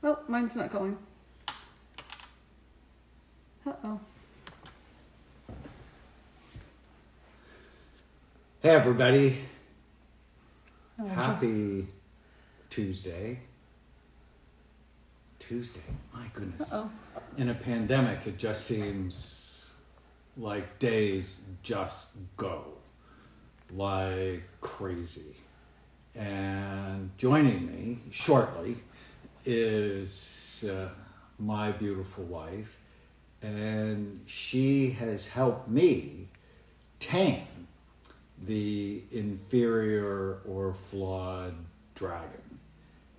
Oh, mine's not going. Uh-oh. Hey everybody, Oh, happy Tuesday. My goodness. Uh-oh. In a pandemic, it just seems like days just go like crazy. And joining me shortly is my beautiful wife, and she has helped me tame the inferior or flawed dragon.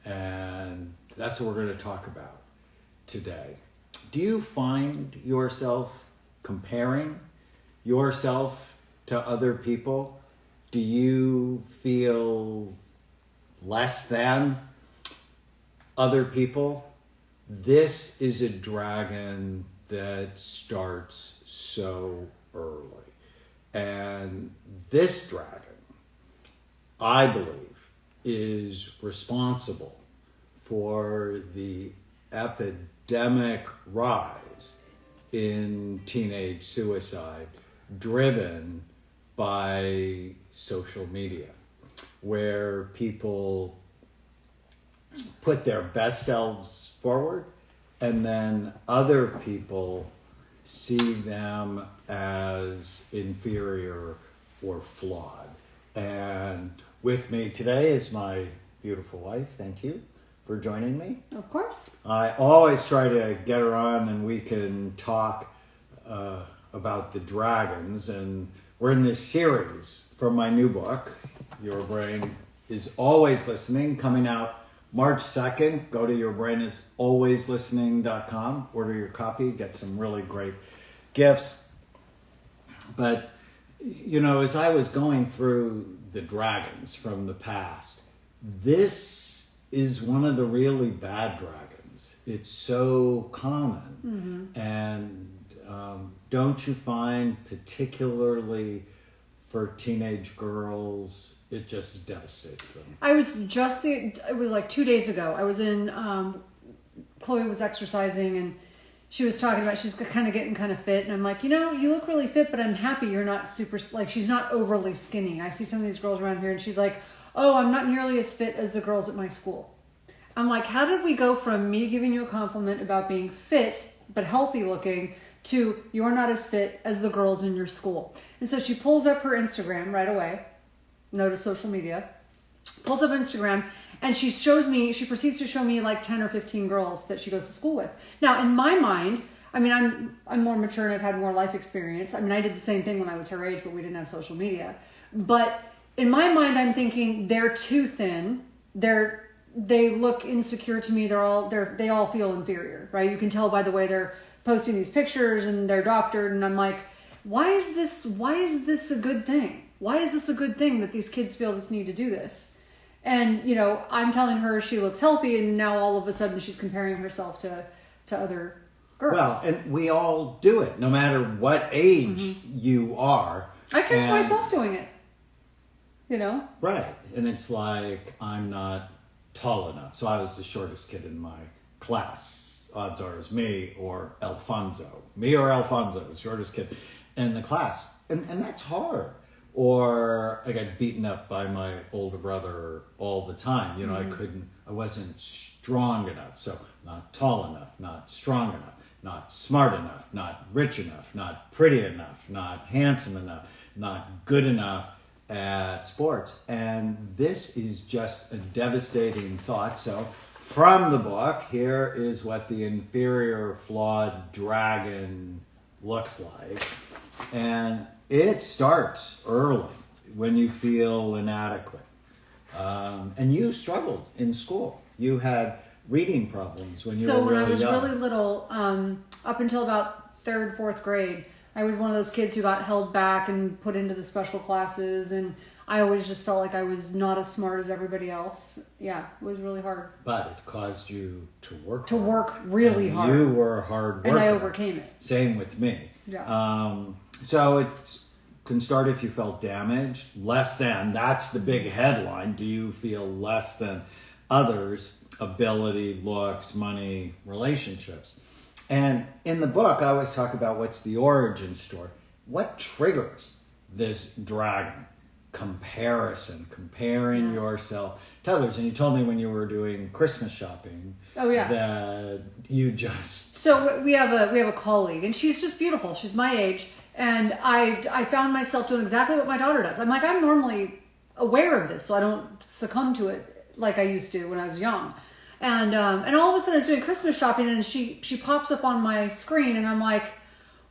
And that's what we're going to talk about today. Do you find yourself comparing yourself to other people? Do you feel less than other people? This is a dragon that starts so early. And this dragon, I believe, is responsible for the epidemic rise in teenage suicide driven by social media, where people put their best selves forward and then other people see them as inferior or flawed. And with me today is my beautiful wife. Thank you for joining me. Of course. I always try to get her on and we can talk about the dragons. And we're in this series from my new book, Your Brain is Always Listening, coming out March 2nd. Go to yourbrainisAlwaysListening.com, order your copy, get some really great gifts. But, you know, as I was going through the dragons from the past, this is one of the really bad dragons. It's so common. Mm-hmm. And don't you find, particularly for teenage girls, it just devastates them? It was like 2 days ago. I was in, Chloe was exercising and she was talking about, she's kind of getting kind of fit. And I'm like, you know, you look really fit, but I'm happy you're not super, like, she's not overly skinny. I see some of these girls around here and she's like, oh, I'm not nearly as fit as the girls at my school. I'm like, how did we go from me giving you a compliment about being fit, but healthy looking, to you're not as fit as the girls in your school? And so she pulls up her Instagram right away. Notice social media. Pulls up Instagram and she proceeds to show me like 10 or 15 girls that she goes to school with. Now, in my mind, I mean, I'm more mature and I've had more life experience. I mean, I did the same thing when I was her age, but we didn't have social media. But in my mind, I'm thinking they're too thin. They look insecure to me. They all feel inferior, right? You can tell by the way they're posting these pictures and they're doctored. And I'm like, why is this a good thing? Why is this a good thing that these kids feel this need to do this? And, you know, I'm telling her she looks healthy and now all of a sudden she's comparing herself to other girls. Well, and we all do it, no matter what age you are. I catch myself doing it, you know? Right. And it's like, I'm not tall enough. So I was the shortest kid in my class. Odds are it's me or Alfonso. Me or Alfonso, the shortest kid in the class. And that's hard. Or I got beaten up by my older brother all the time. You know, I wasn't strong enough. So not tall enough, not strong enough, not smart enough, not rich enough, not pretty enough, not handsome enough, not good enough at sports. And this is just a devastating thought. So from the book, here is what the inferior flawed dragon looks like. And it starts early when you feel inadequate. And you struggled in school. You had reading problems when you were really young. So when I was really little, up until about third, fourth grade, I was one of those kids who got held back and put into the special classes, and I always just felt like I was not as smart as everybody else. Yeah, it was really hard. But it caused you to work To hard. work really And hard. You were a hard worker. And I overcame it. Same with me. Yeah. So it can start if you felt damaged, less than. That's the big headline. Do you feel less than others, ability, looks, money, relationships. And in the book, I always talk about what's the origin story. What triggers this dragon? Comparison, comparing yourself to others. And you told me when you were doing Christmas shopping that you just... So we have a colleague, and she's just beautiful. She's my age. And I found myself doing exactly what my daughter does. I'm like, I'm normally aware of this, so I don't succumb to it like I used to when I was young. And all of a sudden I was doing Christmas shopping, and she pops up on my screen, and I'm like,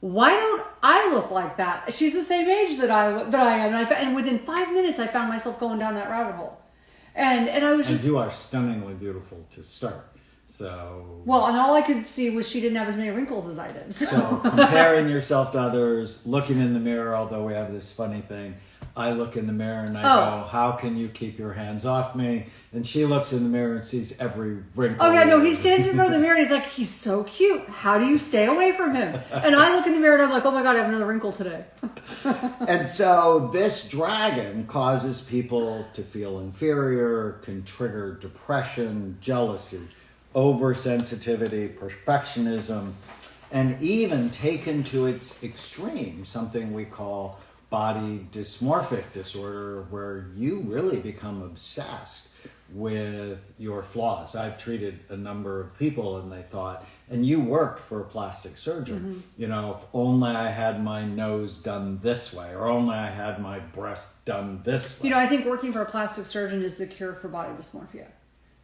why don't I look like that? She's the same age that I am. And within 5 minutes, I found myself going down that rabbit hole. And I was just... And you are stunningly beautiful to start. So... Well, and all I could see was she didn't have as many wrinkles as I did. So comparing yourself to others, looking in the mirror, although we have this funny thing. I look in the mirror and I go, how can you keep your hands off me? And she looks in the mirror and sees every wrinkle. Oh, yeah, no, he stands in front of the mirror and he's like, he's so cute. How do you stay away from him? And I look in the mirror and I'm like, oh my God, I have another wrinkle today. And so this dragon causes people to feel inferior, can trigger depression, jealousy, oversensitivity, perfectionism, and even taken to its extreme, something we call body dysmorphic disorder, where you really become obsessed with your flaws. I've treated a number of people and they thought, and you worked for a plastic surgeon, you know, if only I had my nose done this way, or only I had my breast done this way. You know, I think working for a plastic surgeon is the cure for body dysmorphia.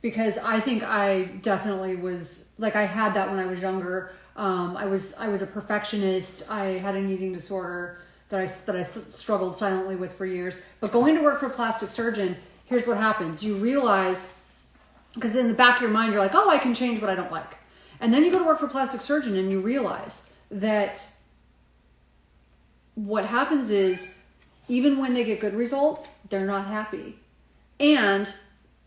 Because I think I definitely was, like, I had that when I was younger. I was a perfectionist. I had an eating disorder that I struggled silently with for years. But going to work for a plastic surgeon, here's what happens. You realize, because in the back of your mind, you're like, oh, I can change what I don't like. And then you go to work for a plastic surgeon and you realize that what happens is, even when they get good results, they're not happy. And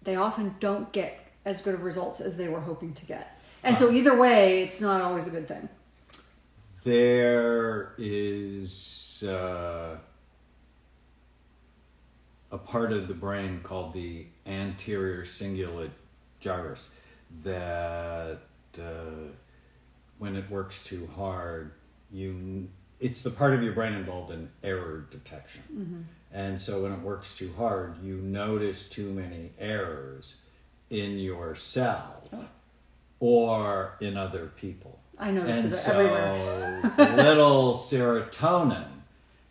they often don't get as good of results as they were hoping to get. And so either way, it's not always a good thing. There is a part of the brain called the anterior cingulate gyrus that when it works too hard, it's the part of your brain involved in error detection. And so when it works too hard, you notice too many errors in yourself or in other people. I notice and it so everywhere. little serotonin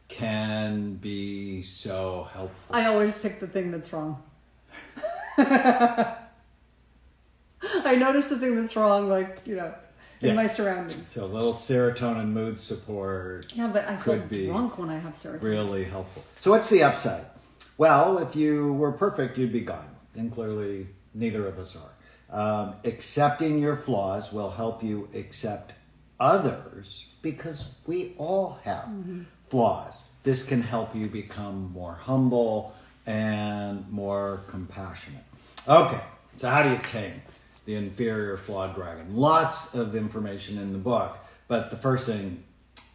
can be so helpful. I always pick the thing that's wrong. I notice the thing that's wrong, like, you know, in my surroundings. So a little serotonin mood support. Yeah, but I feel could be drunk when I have serotonin. Really helpful. So what's the upside? Well, if you were perfect, you'd be gone. And clearly, neither of us are. Accepting your flaws will help you accept others because we all have flaws. This can help you become more humble and more compassionate. Okay, so how do you tame the inferior flawed dragon? Lots of information in the book, but the first thing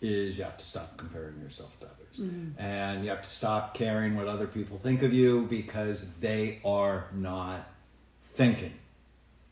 is you have to stop comparing yourself to others. And you have to stop caring what other people think of you because they are not thinking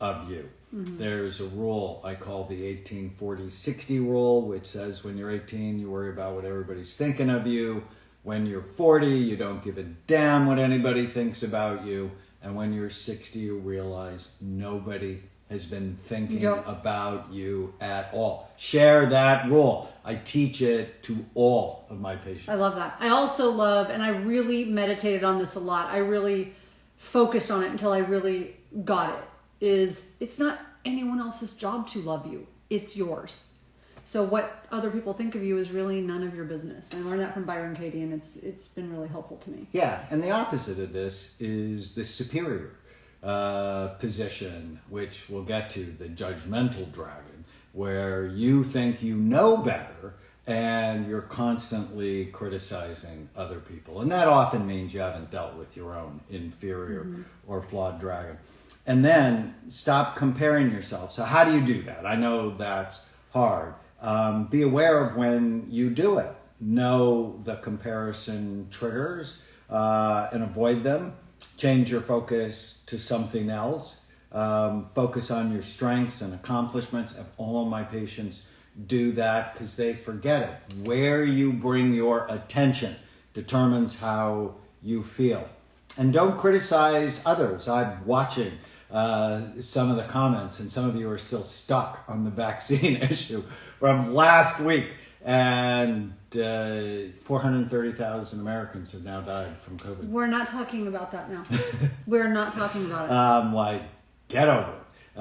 of you. There's a rule I call the 18-40-60 rule, which says when you're 18, you worry about what everybody's thinking of you. When you're 40, you don't give a damn what anybody thinks about you. And when you're 60, you realize nobody has been thinking about you at all. Share that rule. I teach it to all of my patients. I love that. I also love, and I really meditated on this a lot. I really focused on it until I really got it. It's not anyone else's job to love you. It's yours. So what other people think of you is really none of your business. I learned that from Byron Katie, and it's been really helpful to me. Yeah, and the opposite of this is the superior position, which we'll get to, the judgmental dragon, where you think you know better and you're constantly criticizing other people. And that often means you haven't dealt with your own inferior or flawed dragon. And then stop comparing yourself. So how do you do that? I know that's hard. Be aware of when you do it. Know the comparison triggers and avoid them. Change your focus to something else. Focus on your strengths and accomplishments. Have all my patients do that because they forget it. Where you bring your attention determines how you feel. And don't criticize others. I'm watching some of the comments, and some of you are still stuck on the vaccine issue from last week. And 430,000 Americans have now died from COVID. We're not talking about that now. We're not talking about it. Like, get over it.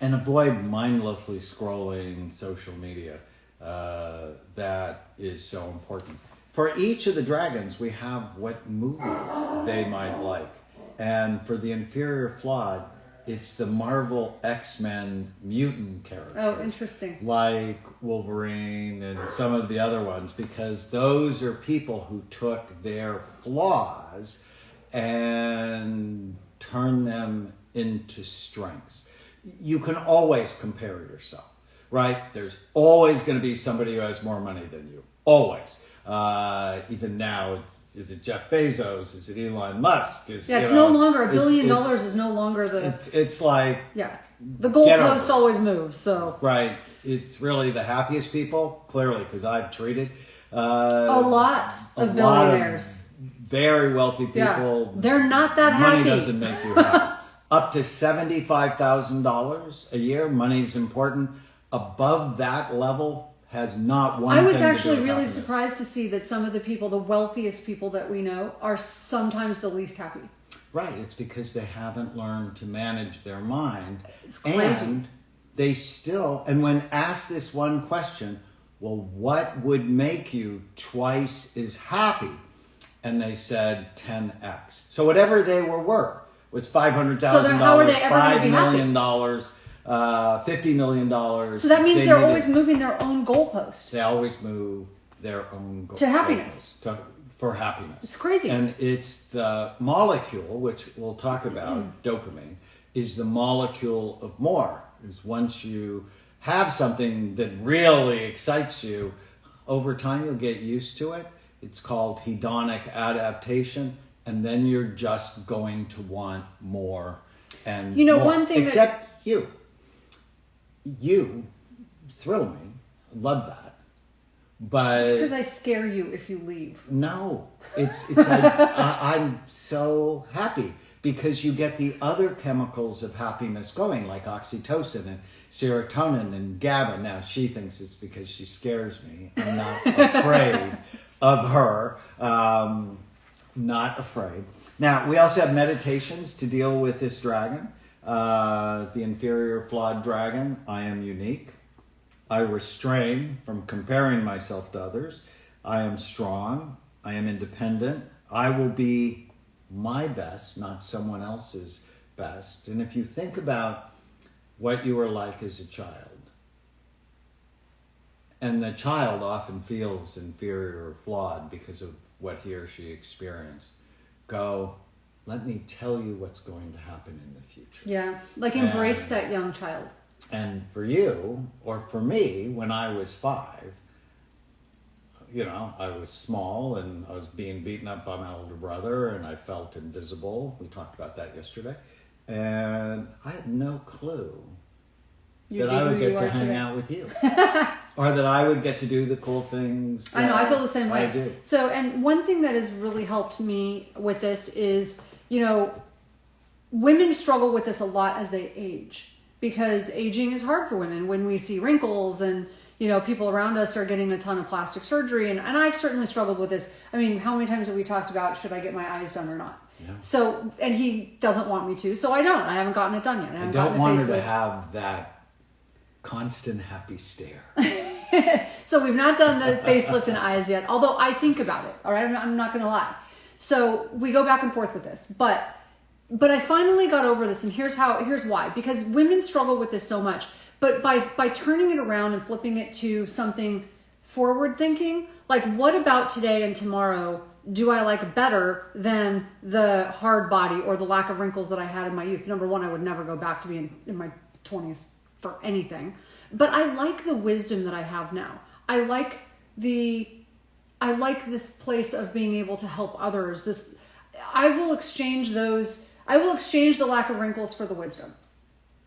And avoid mindlessly scrolling social media. That is so important. For each of the dragons, we have what movies they might like. And for the Inferior Flawed, it's the Marvel X-Men mutant characters. Oh, interesting. Like Wolverine and some of the other ones, because those are people who took their flaws and turned them into strengths. You can always compare yourself, right? There's always going to be somebody who has more money than you. Always. Even now, is it Jeff Bezos? Is it Elon Musk? It's no longer $1 billion is no longer the. It's like the goalpost always moves. So right, it's really the happiest people, clearly, because I've treated a lot of billionaires, very wealthy people. They're not that happy. Money doesn't make you happy. Up to $75,000 a year, money's important. Above that level. Has not one. I was thing actually to do with really happiness. surprised to see that some of the people, the wealthiest people that we know, are sometimes the least happy. Right. It's because they haven't learned to manage their mind. It's crazy. And they still, and when asked this one question, well, what would make you twice as happy? And they said 10x. So whatever they were worth was $500,000, $5 million. $50 million. So that means they're always moving their own goalpost. They always move their own goalpost. To happiness. For happiness. It's crazy. And it's the molecule, which we'll talk about, dopamine, is the molecule of more. Is once you have something that really excites you, over time you'll get used to it. It's called hedonic adaptation. And then you're just going to want more and more. One thing Except you. You thrill me. Love that. But it's because I scare you if you leave. No, it's like I'm so happy because you get the other chemicals of happiness going, like oxytocin and serotonin and GABA. Now she thinks it's because she scares me. I'm not afraid of her. Not afraid. Now we also have meditations to deal with this dragon. The inferior flawed dragon. I am unique. I restrain from comparing myself to others. I am strong. I am independent. I will be my best, not someone else's best. And if you think about what you were like as a child, and the child often feels inferior or flawed because of what he or she experienced, let me tell you what's going to happen in the future. Yeah, like embrace that young child. And for you, or for me, when I was 5, I was small and I was being beaten up by my older brother and I felt invisible. We talked about that yesterday. And I had no clue that I would get to hang out with you. Or that I would get to do the cool things. I know, I feel the same way. I do. So, and one thing that has really helped me with this is, women struggle with this a lot as they age. Because aging is hard for women when we see wrinkles and, people around us are getting a ton of plastic surgery. And I've certainly struggled with this. I mean, how many times have we talked about, should I get my eyes done or not? Yeah. So, and he doesn't want me to, so I don't. I haven't gotten it done yet. I don't want her to have that constant happy stare. So we've not done the facelift and eyes yet, although I think about it. All right, I'm not going to lie. So we go back and forth with this, but I finally got over this, and here's why. Because women struggle with this so much, but by turning it around and flipping it to something forward thinking, like what about today and tomorrow do I like better than the hard body or the lack of wrinkles that I had in my youth? Number one, I would never go back to being in my 20s for anything. But I like the wisdom that I have now. I like this place of being able to help others. I will exchange those I will exchange the lack of wrinkles for the wisdom.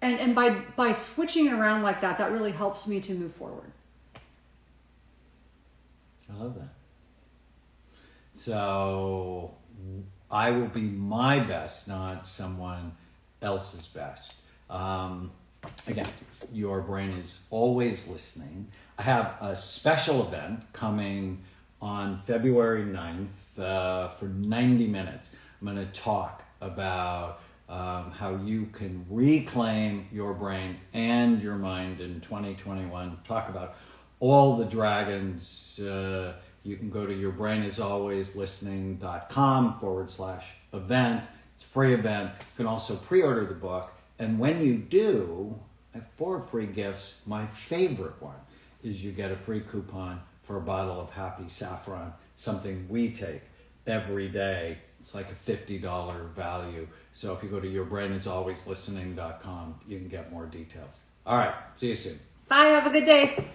And by switching it around like that, that really helps me to move forward. I love that. So I will be my best, not someone else's best. Again, your brain is always listening. I have a special event coming on February 9th for 90 minutes. I'm going to talk about how you can reclaim your brain and your mind in 2021. Talk about all the dragons. You can go to yourbrainisalwayslistening.com/event. It's a free event. You can also pre-order the book. And when you do, I have 4 free gifts. My favorite one is you get a free coupon for a bottle of Happy Saffron, something we take every day. It's like a $50 value. So if you go to yourbrainisalwayslistening.com, you can get more details. All right, see you soon. Bye, have a good day.